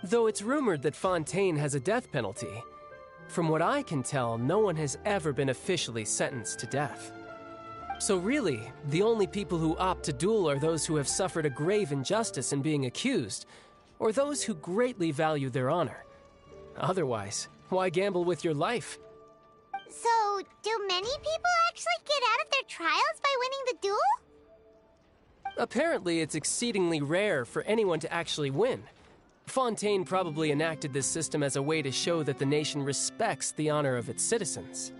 Though it's rumored that Fontaine has a death penalty, from what I can tell, no one has ever been officially sentenced to death. So really, the only people who opt to duel are those who have suffered a grave injustice in being accused, or those who greatly value their honor. Otherwise, why gamble with your life? So, do many people actually get out of their trials by winning the duel? Apparently, it's exceedingly rare for anyone to actually win. Fontaine probably enacted this system as a way to show that the nation respects the honor of its citizens.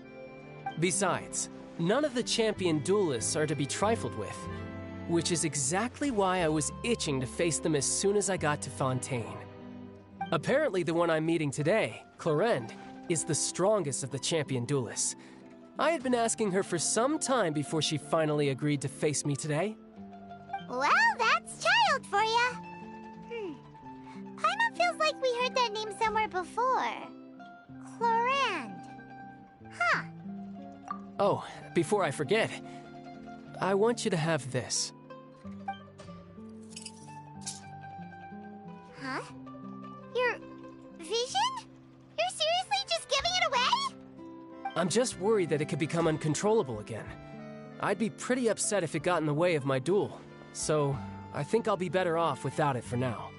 Besides, none of the champion duelists are to be trifled with, which is exactly why I was itching to face them as soon as I got to Fontaine. Apparently, the one I'm meeting today, Clorinde, is the strongest of the champion duelists. I had been asking her for some time before she finally agreed to face me today. Well, that's child for ya. Paimon feels like we heard that name somewhere before. Clorinde. Huh. Oh, before I forget, I want you to have this. Huh? Your vision? You're seriously just giving it away? I'm just worried that it could become uncontrollable again. I'd be pretty upset if it got in the way of my duel, so I think I'll be better off without it for now.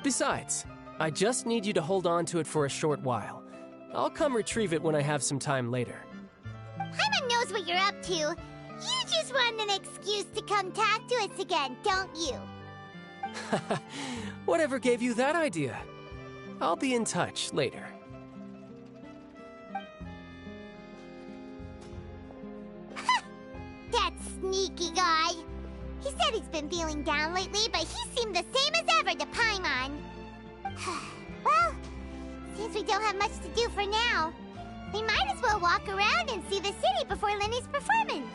Besides, I just need you to hold on to it for a short while. I'll come retrieve it when I have some time later. Paimon knows what you're up to. You just want an excuse to come talk to us again, don't you? Whatever gave you that idea? I'll be in touch later. That sneaky guy. He said he's been feeling down lately, but he seemed the same as ever to Paimon. Well, seems we don't have much to do for now. We might as well walk around and see the city before Lenny's performance.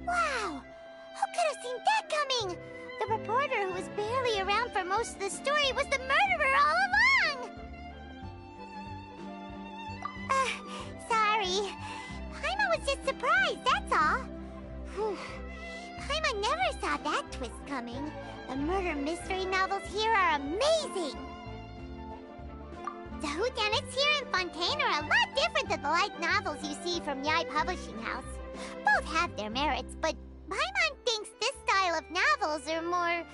Wow! Who could have seen that coming? The reporter who was barely around for most of the story was the murderer all along! Sorry. Paimon was just surprised, that's all. Whew. Paimon never saw that twist coming. The murder mystery novels here are amazing! The whodunits here in Fontaine are a lot different than the light novels you see from Yai Publishing House. Both have their merits, but Paimon thinks this style of novels are more,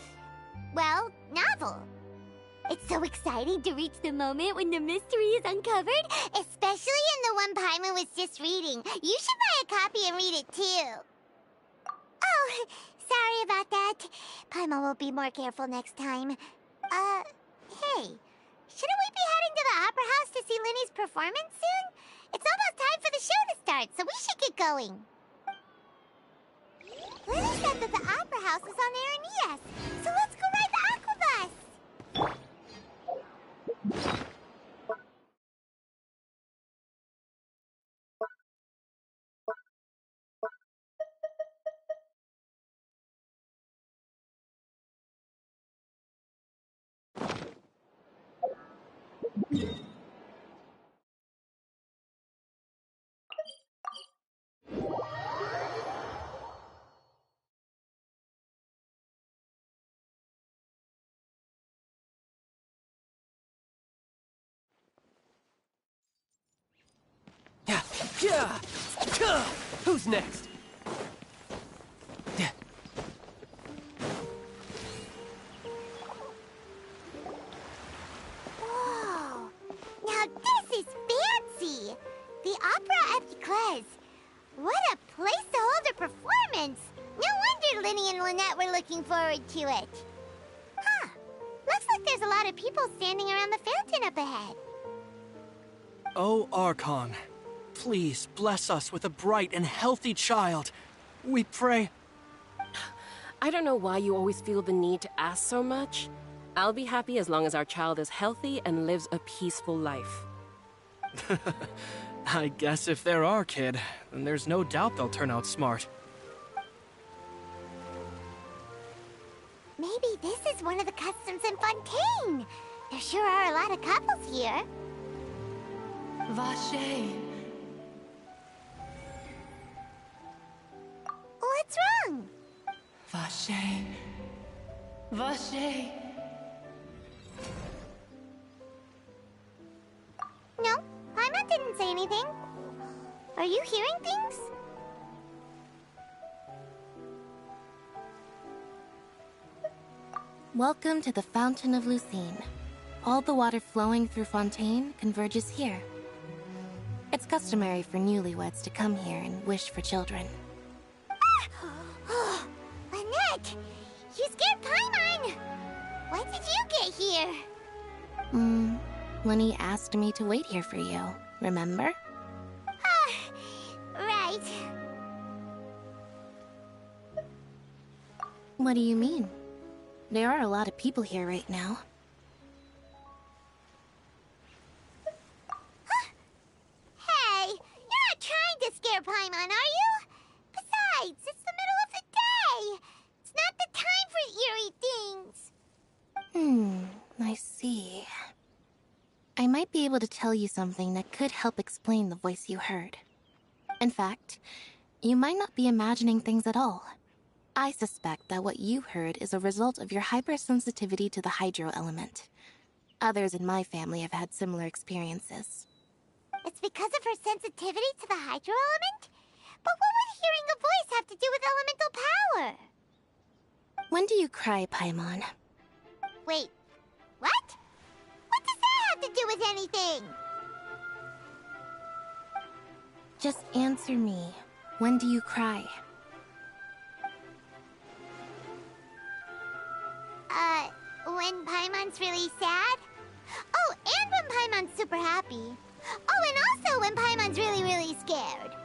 well, novel. It's so exciting to reach the moment when the mystery is uncovered, especially in the one Paimon was just reading. You should buy a copy and read it too. Oh, sorry about that. Paimon will be more careful next time. Hey, shouldn't we be heading to the Opera House to see Lenny's performance soon? It's almost time for the show to start, so we should get going. Lenny said that the Opera House is on Aeneas, so let's go ride the aquabus! Who's next? Whoa! Now this is fancy! The Opera at Eclairs. What a place to hold a performance! No wonder Lenny and Lynette were looking forward to it. Huh. Looks like there's a lot of people standing around the fountain up ahead. Oh, Archon, please bless us with a bright and healthy child. We pray. I don't know why you always feel the need to ask so much. I'll be happy as long as our child is healthy and lives a peaceful life. I guess if they're our kid, then there's no doubt they'll turn out smart. Maybe this is one of the customs in Fontaine. There sure are a lot of couples here. Vache. What's wrong? Vache. Vache. No, Paimon didn't say anything. Are you hearing things? Welcome to the Fountain of Lucine. All the water flowing through Fontaine converges here. It's customary for newlyweds to come here and wish for children. Lynette! You scared Paimon! When did you get here? When he asked me to wait here for you, remember? Right. What do you mean? There are a lot of people here right now. Hey, you're not trying to scare Paimon, are you? Besides, it's the middle of the day. It's not the time for eerie things. I see. I might be able to tell you something that could help explain the voice you heard. In fact, you might not be imagining things at all. I suspect that what you heard is a result of your hypersensitivity to the hydro element. Others in my family have had similar experiences. It's because of her sensitivity to the hydro element? But what would hearing a voice have to do with elemental power? When do you cry, Paimon? Wait, what? What does that have to do with anything? Just answer me. When do you cry? When Paimon's really sad? Oh, and when Paimon's super happy. Oh, and also when Paimon's really, really scared.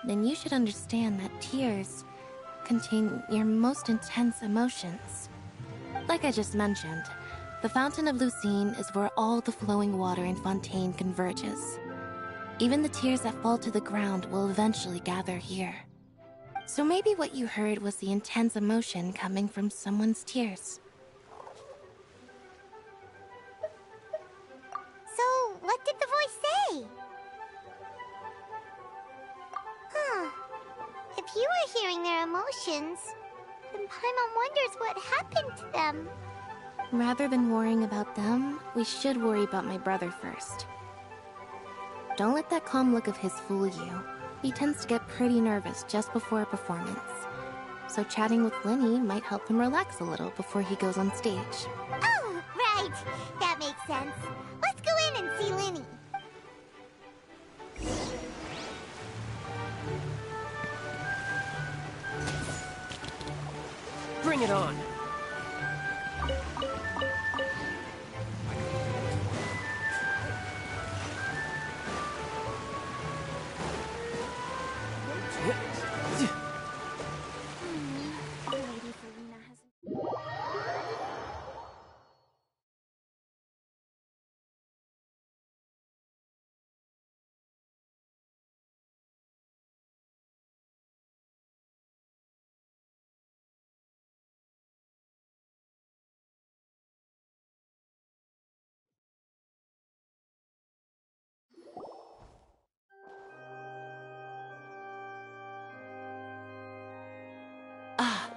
Then you should understand that tears contain your most intense emotions. Like I just mentioned, the Fountain of Lucine is where all the flowing water in Fontaine converges. Even the tears that fall to the ground will eventually gather here. So maybe what you heard was the intense emotion coming from someone's tears. So, what did the voice say? If you were hearing their emotions, then Paimon wonders what happened to them. Rather than worrying about them, we should worry about my brother first. Don't let that calm look of his fool you. He tends to get pretty nervous just before a performance. So chatting with Linny might help him relax a little before he goes on stage. Oh, right. That makes sense. Let's go in and see Linny. Bring it on.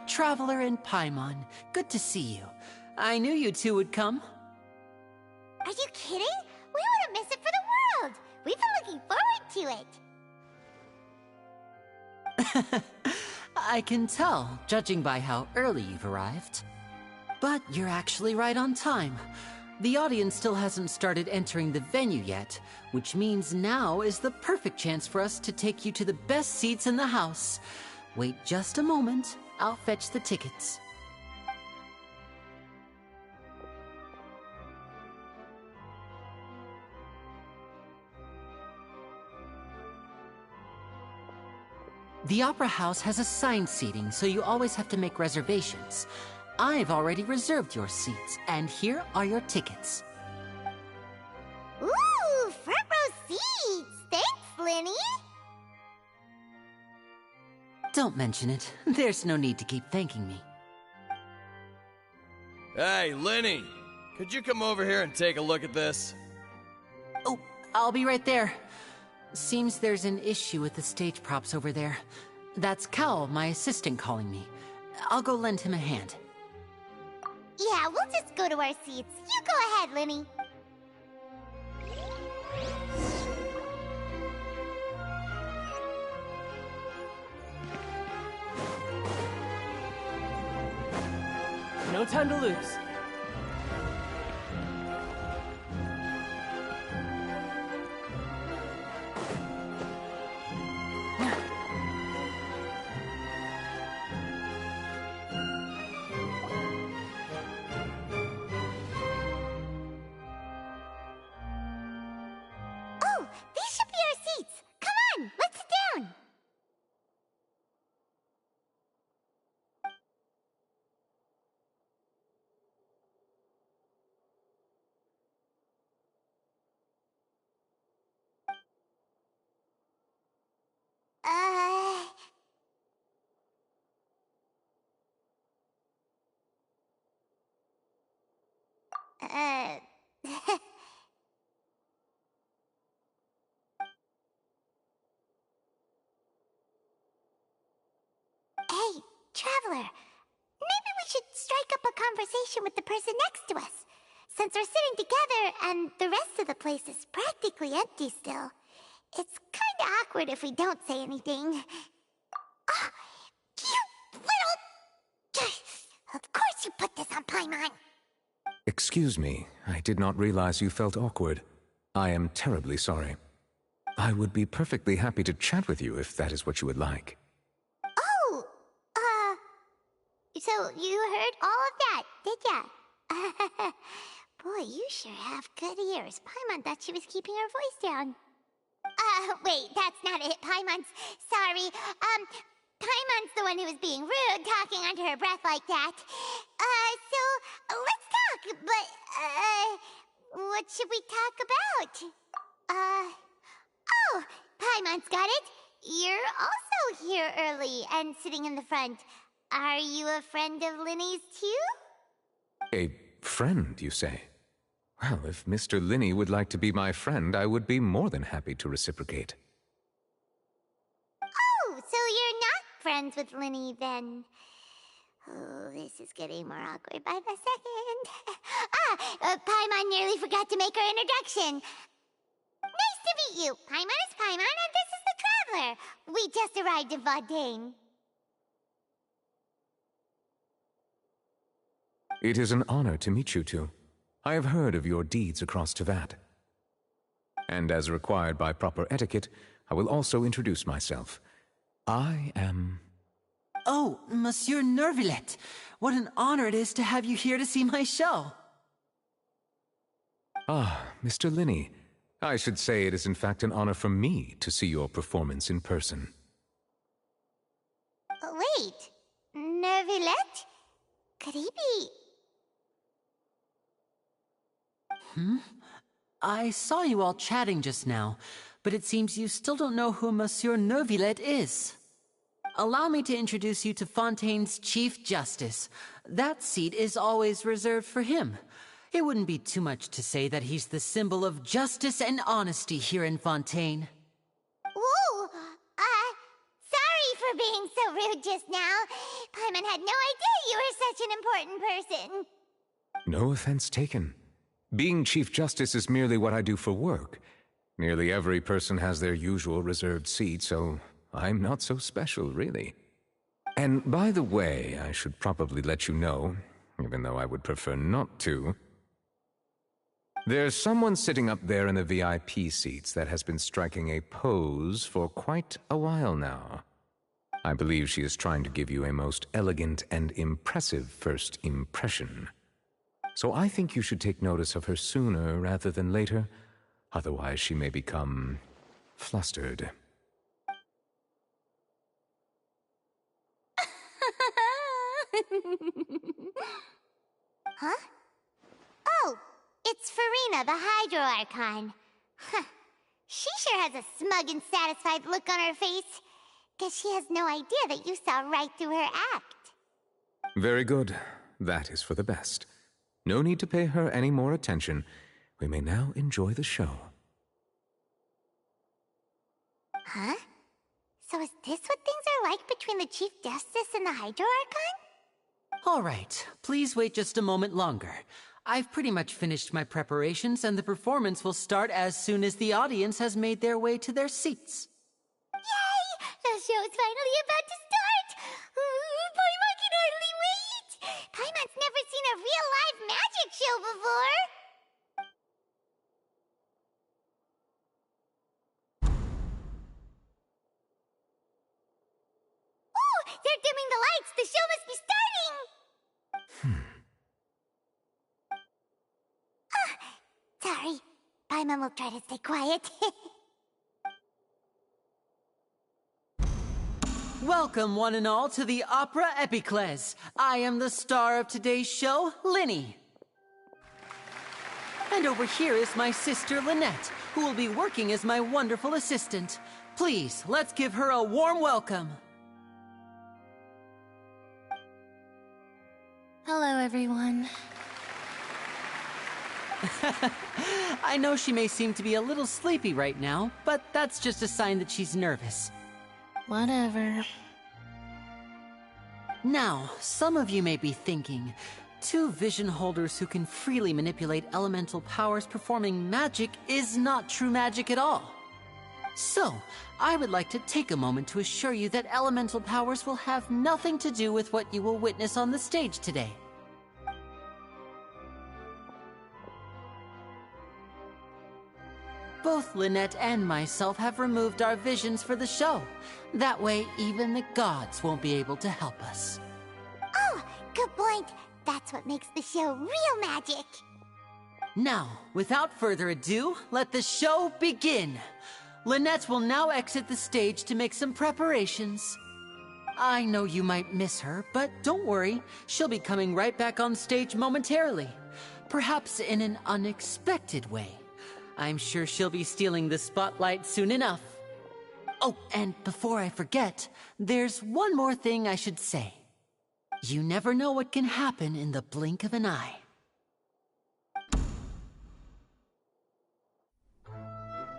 Traveler and Paimon, good to see you. I knew you two would come. Are you kidding? We wouldn't miss it for the world. We've been looking forward to it. I can tell, judging by how early you've arrived. But you're actually right on time. The audience still hasn't started entering the venue yet, which means now is the perfect chance for us to take you to the best seats in the house. Wait just a moment. I'll fetch the tickets. The Opera House has assigned seating, so you always have to make reservations. I've already reserved your seats, and here are your tickets. Ooh, front row seats! Thanks, Linny! Don't mention it. There's no need to keep thanking me. Hey, Linny! Could you come over here and take a look at this? Oh, I'll be right there. Seems there's an issue with the stage props over there. That's Cal, my assistant, calling me. I'll go lend him a hand. Yeah, we'll just go to our seats. You go ahead, Linny. No time to lose. Oh, these should be our seats. Come on, let's sit down. Uh... Uh... Hey, Traveler. Maybe we should strike up a conversation with the person next to us. Since we're sitting together and the rest of the place is practically empty still. It's kinda awkward if we don't say anything. Ah, you little... Of course you put this on Paimon. Excuse me, I did not realize you felt awkward. I am terribly sorry. I would be perfectly happy to chat with you if that is what you would like. Oh, so you heard all of that, did ya? Boy, you sure have good ears. Paimon thought she was keeping her voice down. Wait, that's not it, Paimon's... Sorry, Paimon's the one who was being rude, talking under her breath like that. So, let's talk, but, what should we talk about? Oh, Paimon's got it. You're also here early and sitting in the front. Are you a friend of Linny's, too? A friend, you say? Well, if Mr. Linny would like to be my friend, I would be more than happy to reciprocate. Oh, so you're not friends with Linny, then? Oh, this is getting more awkward by the second. Paimon nearly forgot to make her introduction. Nice to meet you. Paimon is Paimon, and this is the Traveler. We just arrived in Fontaine. It is an honor to meet you two. I have heard of your deeds across Tevat. And as required by proper etiquette, I will also introduce myself. I am... Oh, Monsieur Nervillet. What an honor it is to have you here to see my show. Ah, Mr. Linny. I should say it is in fact an honor for me to see your performance in person. Wait, Nervillet? Could he be... I saw you all chatting just now, but it seems you still don't know who Monsieur Nervillet is. Allow me to introduce you to Fontaine's Chief Justice. That seat is always reserved for him. It wouldn't be too much to say that he's the symbol of justice and honesty here in Fontaine. Whoa! Sorry for being so rude just now. Paimon had no idea you were such an important person. No offense taken. Being Chief Justice is merely what I do for work. Nearly every person has their usual reserved seat, so I'm not so special, really. And by the way, I should probably let you know, even though I would prefer not to, there's someone sitting up there in the VIP seats that has been striking a pose for quite a while now. I believe she is trying to give you a most elegant and impressive first impression. So I think you should take notice of her sooner rather than later, otherwise she may become flustered. Huh? Oh, it's Farina, the Hydro Archon. Huh. She sure has a smug and satisfied look on her face. Guess she has no idea that you saw right through her act. Very good. That is for the best. No need to pay her any more attention. We may now enjoy the show. Huh? So is this what things are like between the Chief Justice and the Hydro Archon? All right, please wait just a moment longer. I've pretty much finished my preparations, and the performance will start as soon as the audience has made their way to their seats. Yay! The show's finally about to start! Paimon can hardly wait! Paimon's never seen a real live magic show before! Ooh! They're dimming the lights! The show must be starting! Sorry. Paimon will try to stay quiet. Welcome, one and all, to the Opera Epiclese. I am the star of today's show, Linny. And over here is my sister, Lynette, who will be working as my wonderful assistant. Please, let's give her a warm welcome. Hello, everyone. I know she may seem to be a little sleepy right now, but that's just a sign that she's nervous. Whatever. Now, some of you may be thinking, two vision holders who can freely manipulate elemental powers performing magic is not true magic at all. So, I would like to take a moment to assure you that elemental powers will have nothing to do with what you will witness on the stage today. Both Lynette and myself have removed our visions for the show. That way, even the gods won't be able to help us. Oh, good point. That's what makes the show real magic. Now, without further ado, let the show begin. Lynette will now exit the stage to make some preparations. I know you might miss her, but don't worry. She'll be coming right back on stage momentarily. Perhaps in an unexpected way. I'm sure she'll be stealing the spotlight soon enough. Oh, and before I forget, there's one more thing I should say. You never know what can happen in the blink of an eye.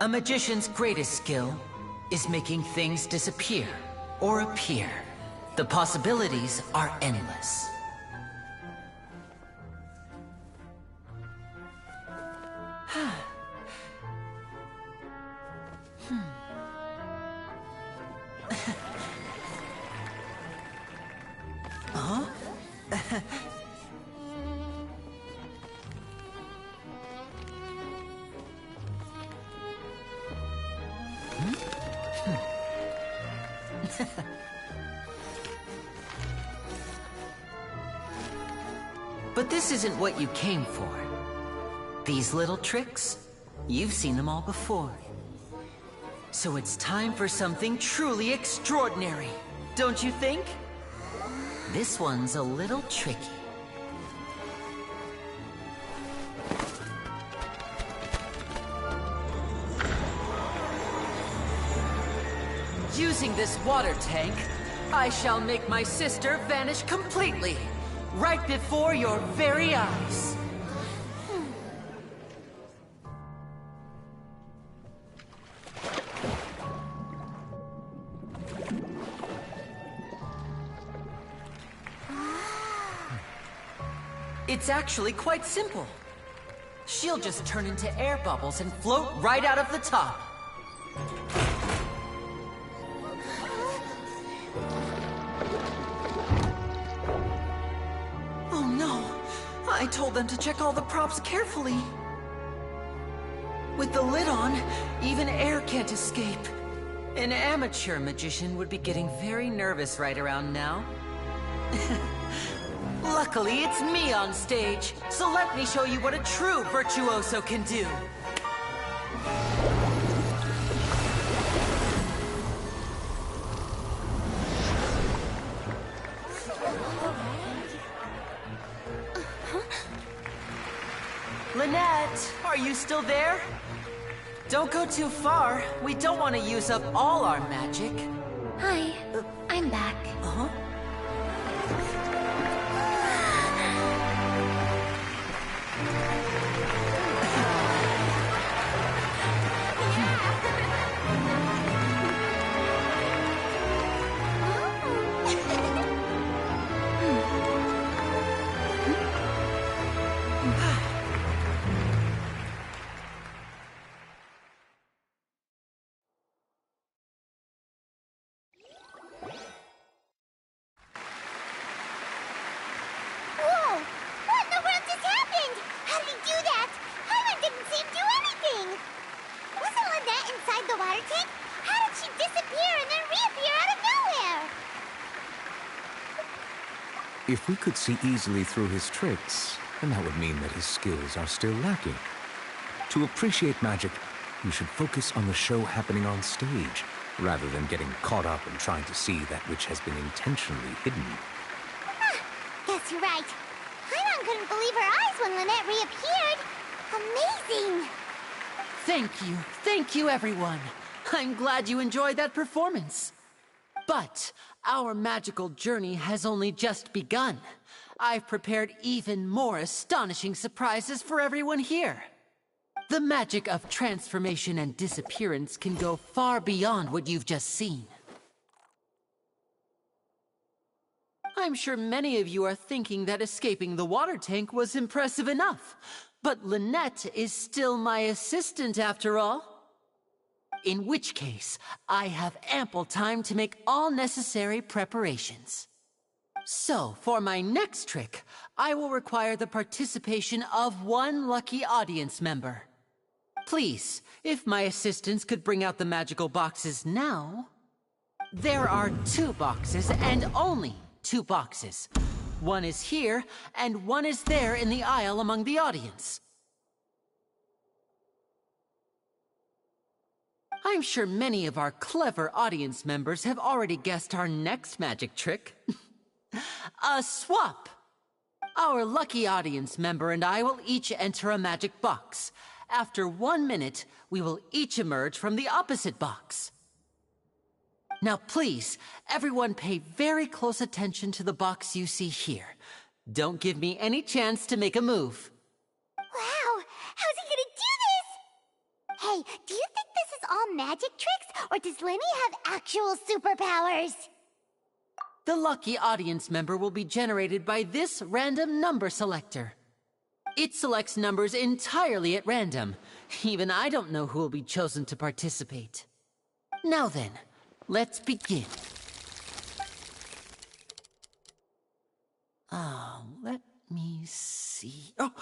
A magician's greatest skill is making things disappear or appear. The possibilities are endless. But this isn't what you came for. These little tricks, you've seen them all before. So it's time for something truly extraordinary, don't you think? This one's a little tricky. Using this water tank, I shall make my sister vanish completely, right before your very eyes. It's actually quite simple. She'll just turn into air bubbles and float right out of the top. Oh no! I told them to check all the props carefully. With the lid on, even air can't escape. An amateur magician would be getting very nervous right around now. Luckily, it's me on stage, so let me show you what a true virtuoso can do. Lynette, are you still there? Don't go too far. We don't want to use up all our magic. Hi, I'm back. Uh-huh. water tank? How did she disappear and then reappear out of nowhere? If we could see easily through his tricks, then that would mean that his skills are still lacking. To appreciate magic, you should focus on the show happening on stage, rather than getting caught up in trying to see that which has been intentionally hidden. Guess you're right. Paimon couldn't believe her eyes when Lynette reappeared. Amazing! Thank you everyone. I'm glad you enjoyed that performance. But our magical journey has only just begun. I've prepared even more astonishing surprises for everyone here. The magic of transformation and disappearance can go far beyond what you've just seen. I'm sure many of you are thinking that escaping the water tank was impressive enough, but Lynette is still my assistant after all. In which case, I have ample time to make all necessary preparations. So, for my next trick, I will require the participation of one lucky audience member. Please, if my assistants could bring out the magical boxes now. There are 2 boxes, and only 2 boxes. One is here, and one is there in the aisle among the audience. I'm sure many of our clever audience members have already guessed our next magic trick. A swap! Our lucky audience member and I will each enter a magic box. After 1 minute, we will each emerge from the opposite box. Now please, everyone pay very close attention to the box you see here. Don't give me any chance to make a move. Wow! How's he gonna do this? Hey, do you think this is all magic tricks, or does Lenny have actual superpowers? The lucky audience member will be generated by this random number selector. It selects numbers entirely at random. Even I don't know who will be chosen to participate. Now then, let's begin. Let me see. Oh,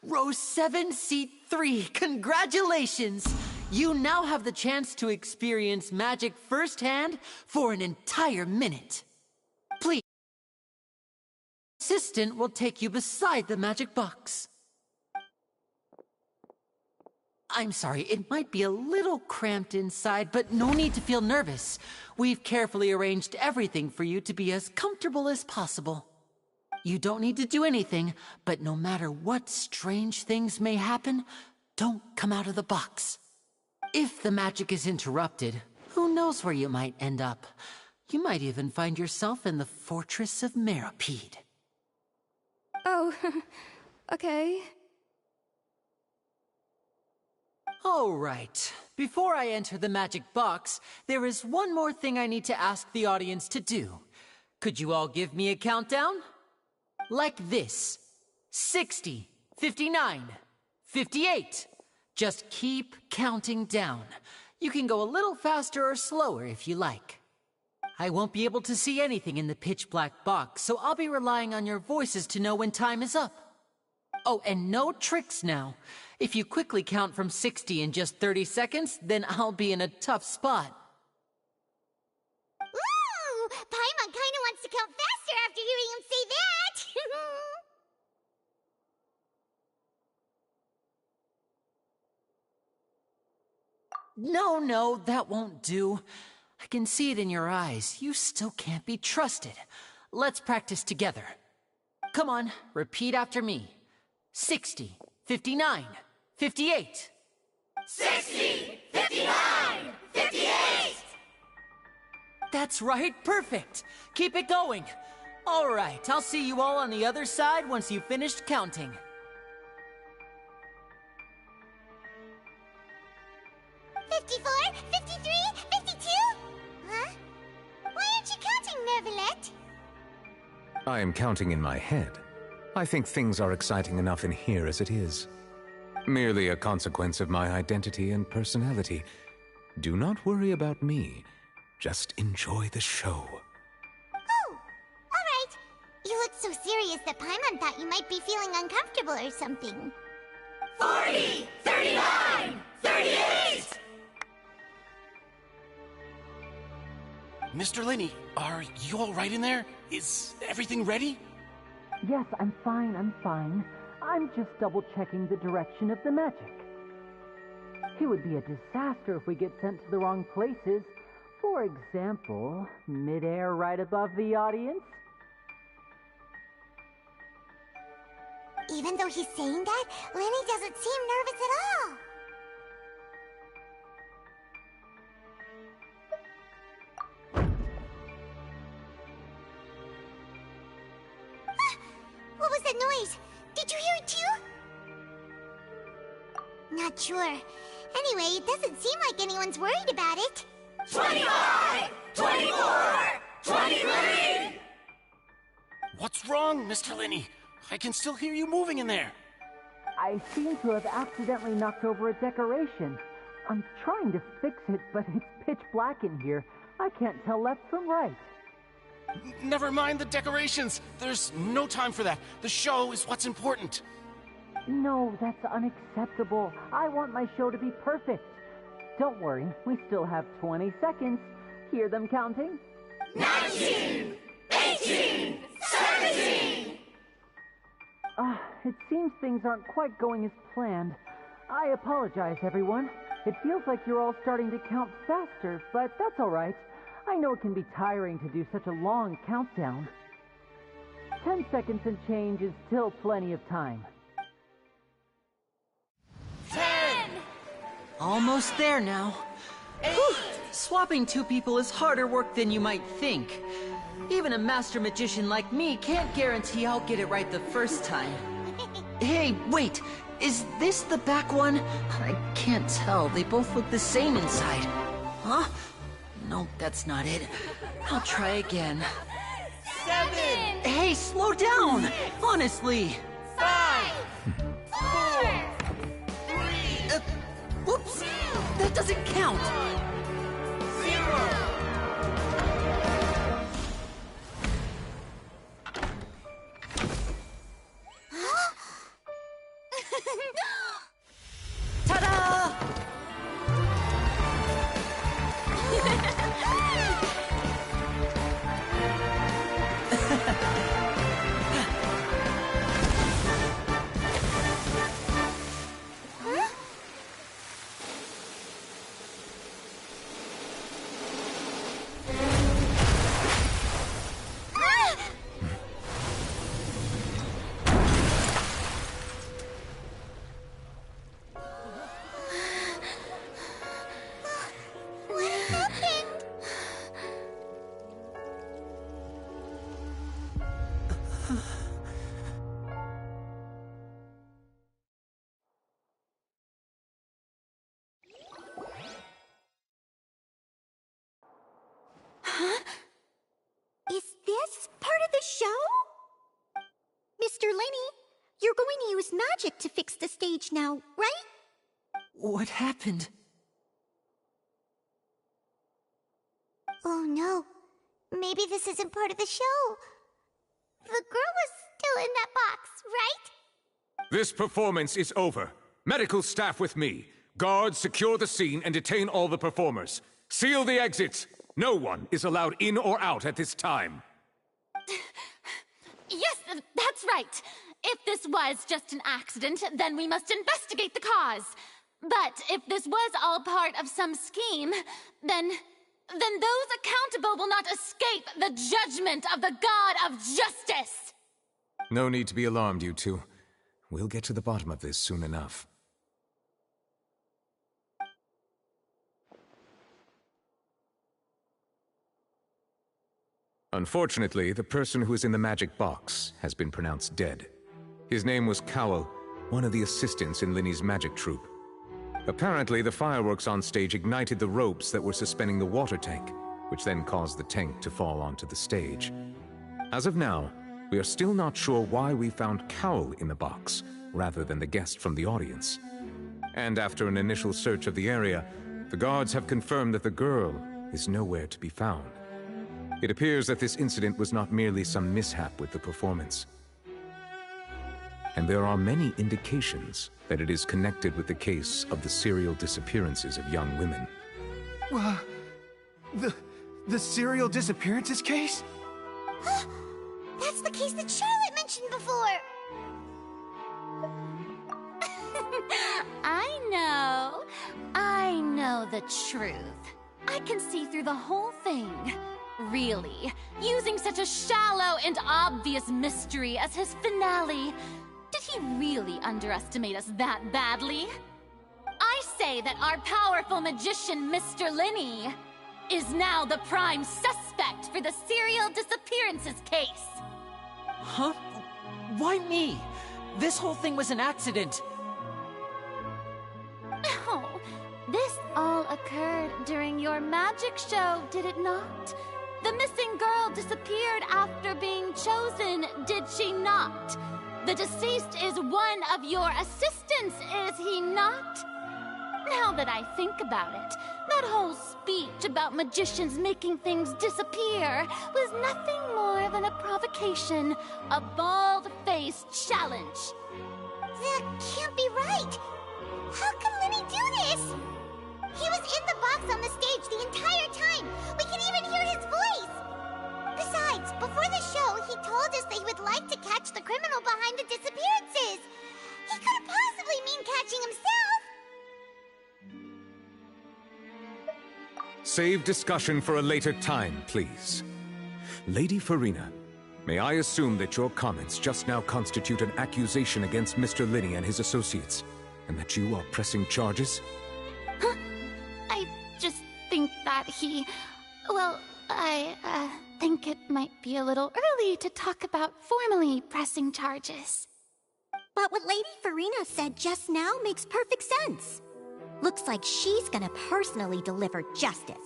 row 7, seat 3. Congratulations! You now have the chance to experience magic firsthand for an entire minute. Please, assistant will take you beside the magic box. I'm sorry, it might be a little cramped inside, but no need to feel nervous. We've carefully arranged everything for you to be as comfortable as possible. You don't need to do anything, but no matter what strange things may happen, don't come out of the box. If the magic is interrupted, who knows where you might end up? You might even find yourself in the Fortress of Meropide. Oh, okay. All right. Before I enter the magic box, there is one more thing I need to ask the audience to do. Could you all give me a countdown? Like this. 60, 59, 58. Just keep counting down. You can go a little faster or slower if you like. I won't be able to see anything in the pitch black box, so I'll be relying on your voices to know when time is up. Oh, and no tricks now. If you quickly count from 60 in just 30 seconds, then I'll be in a tough spot. Ooh! Paimon kinda wants to count faster after hearing him say that! No, that won't do. I can see it in your eyes. You still can't be trusted. Let's practice together. Come on, repeat after me. 60, 59, 58. 60, 59, 58! That's right, perfect. Keep it going. All right, I'll see you all on the other side once you've finished counting. 54, 53, 52? Huh? Why aren't you counting, Nervalette? I am counting in my head. I think things are exciting enough in here as it is. Merely a consequence of my identity and personality. Do not worry about me. Just enjoy the show. Oh, alright. You look so serious that Paimon thought you might be feeling uncomfortable or something. 40, 39, 38! Mr. Linney, are you all right in there? Is everything ready? Yes, I'm fine, I'm just double-checking the direction of the magic. It would be a disaster if we get sent to the wrong places. For example, mid-air right above the audience. Even though he's saying that, Lenny doesn't seem nervous at all. What was that noise? Did you hear it too? Not sure. Anyway, it doesn't seem like anyone's worried about it. 25! 24! 23! What's wrong, Mr. Linney? I can still hear you moving in there. I seem to have accidentally knocked over a decoration. I'm trying to fix it, but it's pitch black in here. I can't tell left from right. Never mind the decorations. There's no time for that. The show is what's important. No, that's unacceptable. I want my show to be perfect. Don't worry, we still have 20 seconds. Hear them counting? 19! 18! 17! It seems things aren't quite going as planned. I apologize, everyone. It feels like you're all starting to count faster, but that's all right. I know it can be tiring to do such a long countdown. 10 seconds and change is still plenty of time. 10! Almost there now. Whew. Swapping two people is harder work than you might think. Even a master magician like me can't guarantee I'll get it right the first time. Hey, wait! Is this the back one? I can't tell. They both look the same inside. Huh? No, that's not it. I'll try again. 7! Hey, slow down! Honestly! 5! 4! 3! Whoops! That doesn't count! 0! Ta-da! What happened? Huh? Is this part of the show? Mr. Linney, you're going to use magic to fix the stage now, right? What happened? Oh no. Maybe this isn't part of the show. The girl was still in that box, right? This performance is over. Medical staff with me. Guards, secure the scene and detain all the performers. Seal the exits. No one is allowed in or out at this time. Yes, that's right. If this was just an accident, then we must investigate the cause. But if this was all part of some scheme, then those accountable will not escape the judgment of the God of Justice. No need to be alarmed, you two. We'll get to the bottom of this soon enough. Unfortunately, the person who is in the magic box has been pronounced dead. His name was Cowell, one of the assistants in Linney's magic troupe. Apparently, the fireworks on stage ignited the ropes that were suspending the water tank, which then caused the tank to fall onto the stage. As of now, we are still not sure why we found Cowell in the box, rather than the guest from the audience. And after an initial search of the area, the guards have confirmed that the girl is nowhere to be found. It appears that this incident was not merely some mishap with the performance. And there are many indications that it is connected with the case of the serial disappearances of young women. The serial disappearances case? That's the case that Charlotte mentioned before! I know the truth. I can see through the whole thing. Really, using such a shallow and obvious mystery as his finale. Did he really underestimate us that badly? I say that our powerful magician, Mr. Linney, is now the prime suspect for the serial disappearances case. Huh? Why me? This whole thing was an accident. Oh, this all occurred during your magic show, did it not? The missing girl disappeared after being chosen, did she not? The deceased is one of your assistants, is he not? Now that I think about it, that whole speech about magicians making things disappear was nothing more than a provocation, a bald-faced challenge. That can't be right! How can Lenny do this? He was in the box on the stage the entire time! We can even hear his voice! Besides, before the show, he told us that he would like to catch the criminal behind the disappearances! He couldn't possibly mean catching himself! Save discussion for a later time, please. Lady Farina, may I assume that your comments just now constitute an accusation against Mr. Linney and his associates, and that you are pressing charges? Huh? I just think that he... Well, I think it might be a little early to talk about formally pressing charges. But what Lady Farina said just now makes perfect sense. Looks like she's gonna personally deliver justice.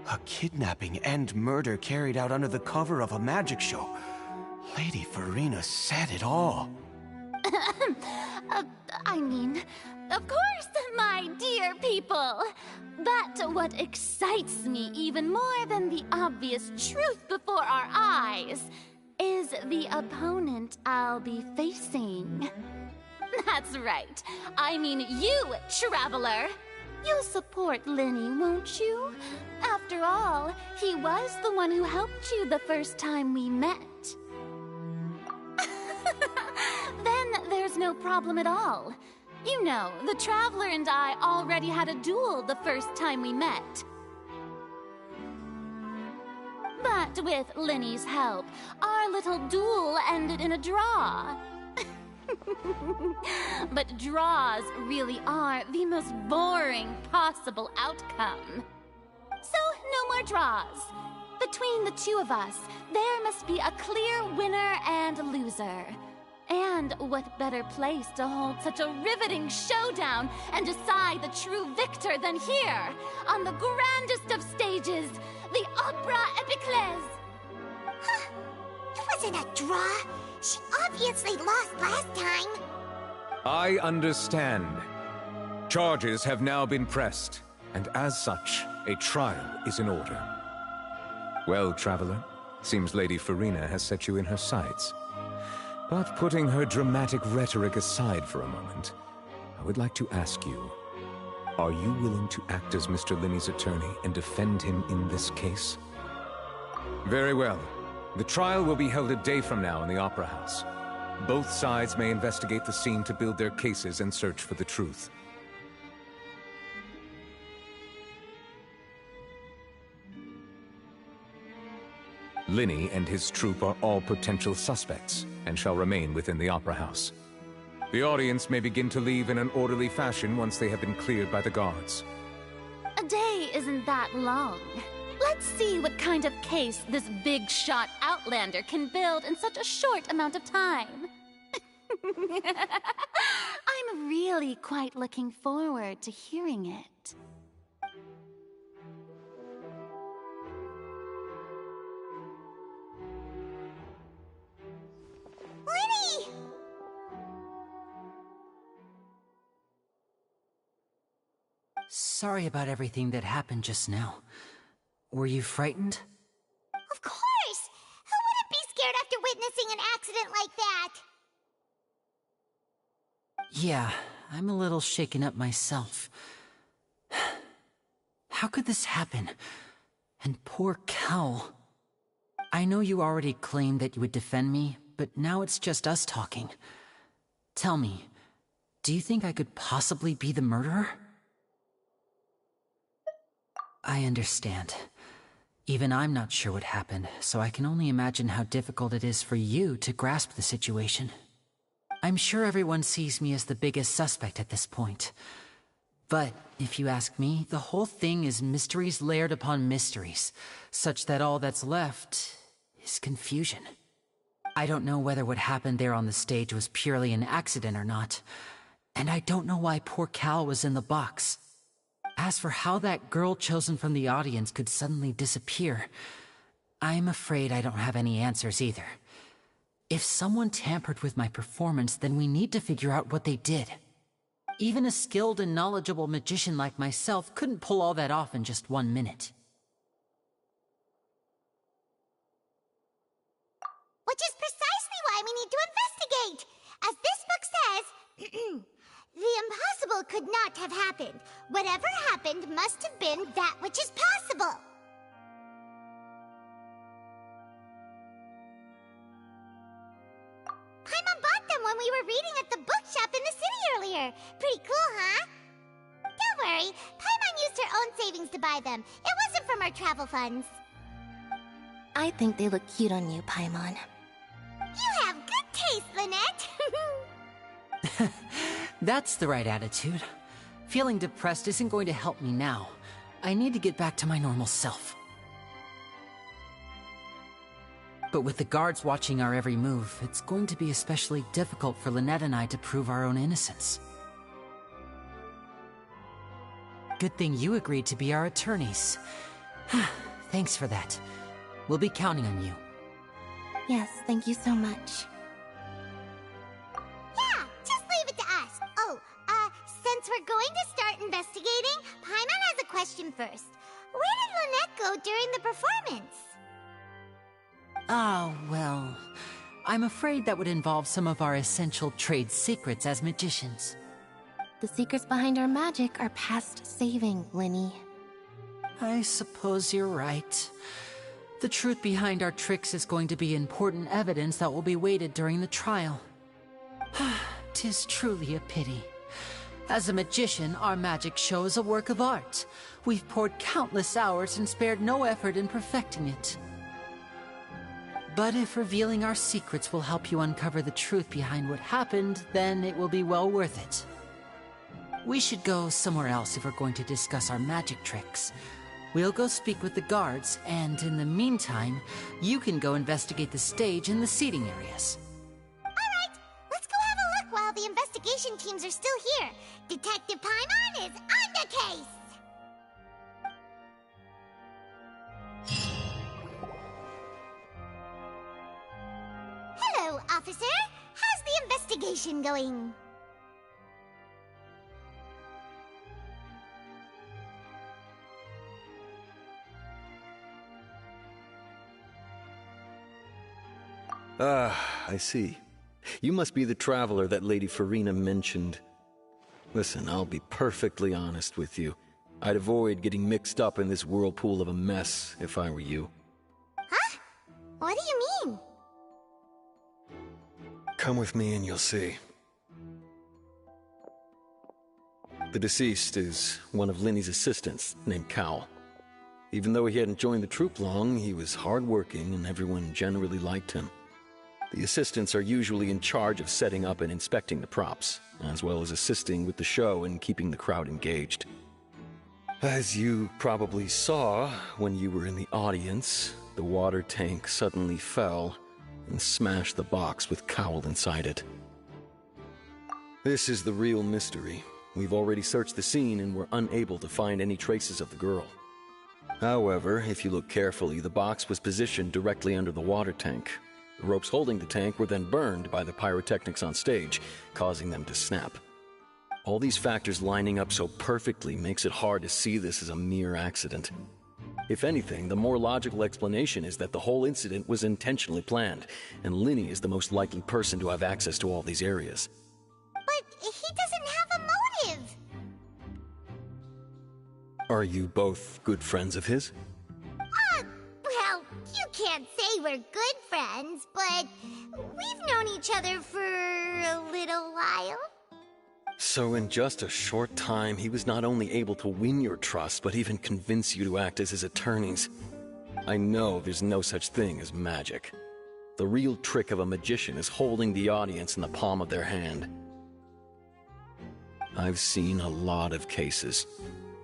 A kidnapping and murder carried out under the cover of a magic show. Lady Farina said it all. I mean, of course, my dear people. But what excites me even more than the obvious truth before our eyes is the opponent I'll be facing. That's right. I mean you, Traveler. You'll support Linney, won't you? After all, he was the one who helped you the first time we met. Then there's no problem at all. You know, the Traveler and I already had a duel the first time we met. But with Linney's help, our little duel ended in a draw. But draws really are the most boring possible outcome. So, no more draws. Between the two of us, there must be a clear winner and loser. And what better place to hold such a riveting showdown and decide the true victor than here, on the grandest of stages, the Opera Epiclese. Huh. It wasn't a draw. She obviously lost last time. I understand. Charges have now been pressed, and as such, a trial is in order. Well, Traveler, seems Lady Farina has set you in her sights. But putting her dramatic rhetoric aside for a moment, I would like to ask you, are you willing to act as Mr. Linney's attorney and defend him in this case? Very well. The trial will be held a day from now in the Opera House. Both sides may investigate the scene to build their cases and search for the truth. Linney and his troupe are all potential suspects and shall remain within the Opera House. The audience may begin to leave in an orderly fashion once they have been cleared by the guards. A day isn't that long. Let's see what kind of case this big-shot Outlander can build in such a short amount of time. I'm really quite looking forward to hearing it. Lenny! Sorry about everything that happened just now. Were you frightened? Of course! Who wouldn't be scared after witnessing an accident like that? Yeah, I'm a little shaken up myself. How could this happen? And poor Cal. I know you already claimed that you would defend me, but now it's just us talking. Tell me, do you think I could possibly be the murderer? I understand. Even I'm not sure what happened, so I can only imagine how difficult it is for you to grasp the situation. I'm sure everyone sees me as the biggest suspect at this point. But, if you ask me, the whole thing is mysteries layered upon mysteries, such that all that's left is confusion. I don't know whether what happened there on the stage was purely an accident or not, and I don't know why poor Cal was in the box. As for how that girl chosen from the audience could suddenly disappear, I'm afraid I don't have any answers either. If someone tampered with my performance, then we need to figure out what they did. Even a skilled and knowledgeable magician like myself couldn't pull all that off in just 1 minute. Which is precisely why we need to investigate! As this book says, the impossible could not have happened. Whatever happened must have been that which is possible. Paimon bought them when we were reading at the bookshop in the city earlier. Pretty cool, huh? Don't worry, Paimon used her own savings to buy them. It wasn't from our travel funds. I think they look cute on you, Paimon. You have good taste, Lynette! That's the right attitude. Feeling depressed isn't going to help me now. I need to get back to my normal self. But with the guards watching our every move, it's going to be especially difficult for Lynette and I to prove our own innocence. Good thing you agreed to be our attorneys. Thanks for that. We'll be counting on you. Yes, thank you so much. Yeah, just leave it to us. Oh, since we're going to start investigating, Paimon has a question first. Where did Lynette go during the performance? Oh, well, I'm afraid that would involve some of our essential trade secrets as magicians. The secrets behind our magic are past saving, Linny. I suppose you're right. The truth behind our tricks is going to be important evidence that will be weighted during the trial. 'Tis truly a pity. As a magician, our magic show is a work of art. We've poured countless hours and spared no effort in perfecting it. But if revealing our secrets will help you uncover the truth behind what happened, then it will be well worth it. We should go somewhere else if we're going to discuss our magic tricks. We'll go speak with the guards, and in the meantime, you can go investigate the stage and the seating areas. Alright, let's go have a look while the investigation teams are still here. Detective Paimon is on the case! Hello, officer. How's the investigation going? I see. You must be the traveler that Lady Farina mentioned. Listen, I'll be perfectly honest with you. I'd avoid getting mixed up in this whirlpool of a mess if I were you. Huh? What do you mean? Come with me and you'll see. The deceased is one of Linny's assistants, named Cal. Even though he hadn't joined the troupe long, he was hardworking and everyone generally liked him. The assistants are usually in charge of setting up and inspecting the props, as well as assisting with the show and keeping the crowd engaged. As you probably saw when you were in the audience, the water tank suddenly fell and smashed the box with Cowl inside it. This is the real mystery. We've already searched the scene and were unable to find any traces of the girl. However, if you look carefully, the box was positioned directly under the water tank. The ropes holding the tank were then burned by the pyrotechnics on stage, causing them to snap. All these factors lining up so perfectly makes it hard to see this as a mere accident. If anything, the more logical explanation is that the whole incident was intentionally planned, and Linny is the most likely person to have access to all these areas. But he doesn't have a motive! Are you both good friends of his? were good friends, but we've known each other for a little while. So in just a short time, he was not only able to win your trust, but even convince you to act as his attorneys. I know there's no such thing as magic. The real trick of a magician is holding the audience in the palm of their hand. I've seen a lot of cases,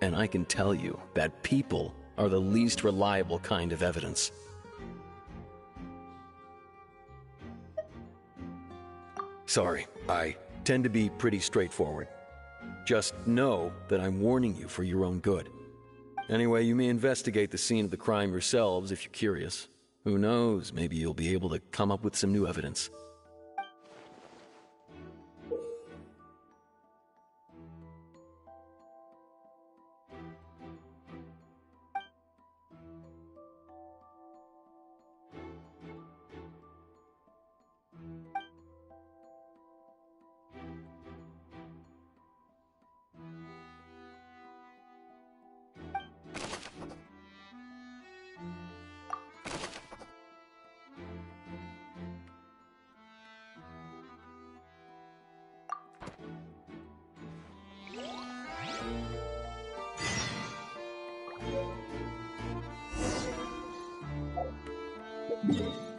and I can tell you that people are the least reliable kind of evidence. Sorry, I tend to be pretty straightforward. Just know that I'm warning you for your own good. Anyway, you may investigate the scene of the crime yourselves if you're curious. Who knows, maybe you'll be able to come up with some new evidence. you